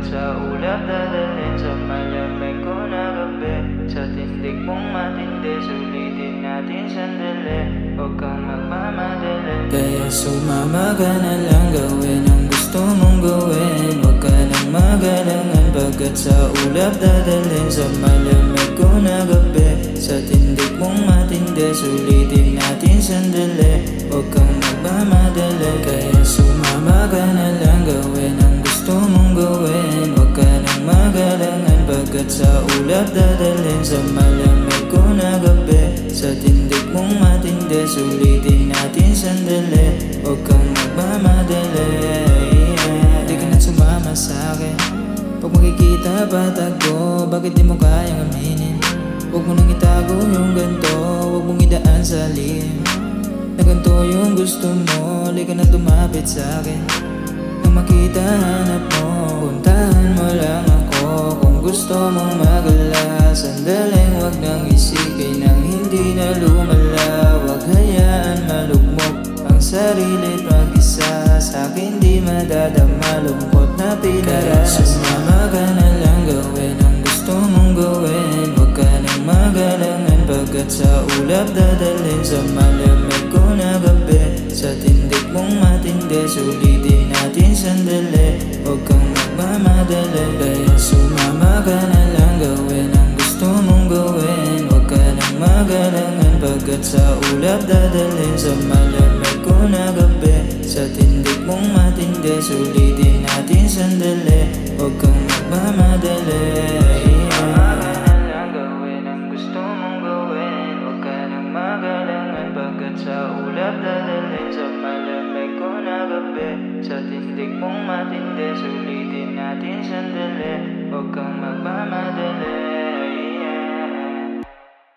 Pagkat sa ulap dadalhin sa malamig ko na gabi. Sa tindig mong matindi, sulitin natin sandali. Huwag kang magmamadali. Kaya sumama ka na lang, gawin ang gusto mong gawin. Huwag ka nang magalangan. Pagkat sa ulap dadalhin sa malamig ko na gabi. Sa tindig mong matindi, sulitin natin sandali. Huwag kang magmamadali. Kaya sumama ka na lang, gawin ang gusto mong gawin. Huwag ka nang magalangan. Pagkat sa ulap dadalhin sa malamig ko na gabi. Sa tindig mong matindi, sulitin natin sandali. Huwag kang magmamadali. Di ka na sumama sa'kin. Pag makikita patago, bakit di mo kayang aminin? Huwag mo nang itago yung ganto, huwag mong idaan sa lihim. Na ganto yung gusto mo, halika na lumapit sa'kin. Nang makita hanap mo, puntahan mo lang ako. Kung gusto mong magala, sandaling huwag nang isipin ang hindi na lumala. Huwag hayaan malugmok ang sarili't mag-isa. Sa'kin di madadama lungkot na pinarasa. Sumama ka na lang, gawin ang gusto mong gawin. Huwag ka nang magalangan. Pagkat sa ulap dadalhin sa malamig ko na gabi. Sa tindig mong matindi, sulitin natin sandali. Huwag kang magmamadali. Kaya sumama ka na lang, gawin ang gusto mong gawin. Huwag ka nang magalangan. Pagkat sa ulap dadalhin sa malamig ko na gabi. Sa tindig mong matindi, sulitin natin sandali. Huwag kang magmamadali. Sa ulap dadalhin sa malamig ko na gabi. Sa tindig mong matindi, sulitin natin sandali.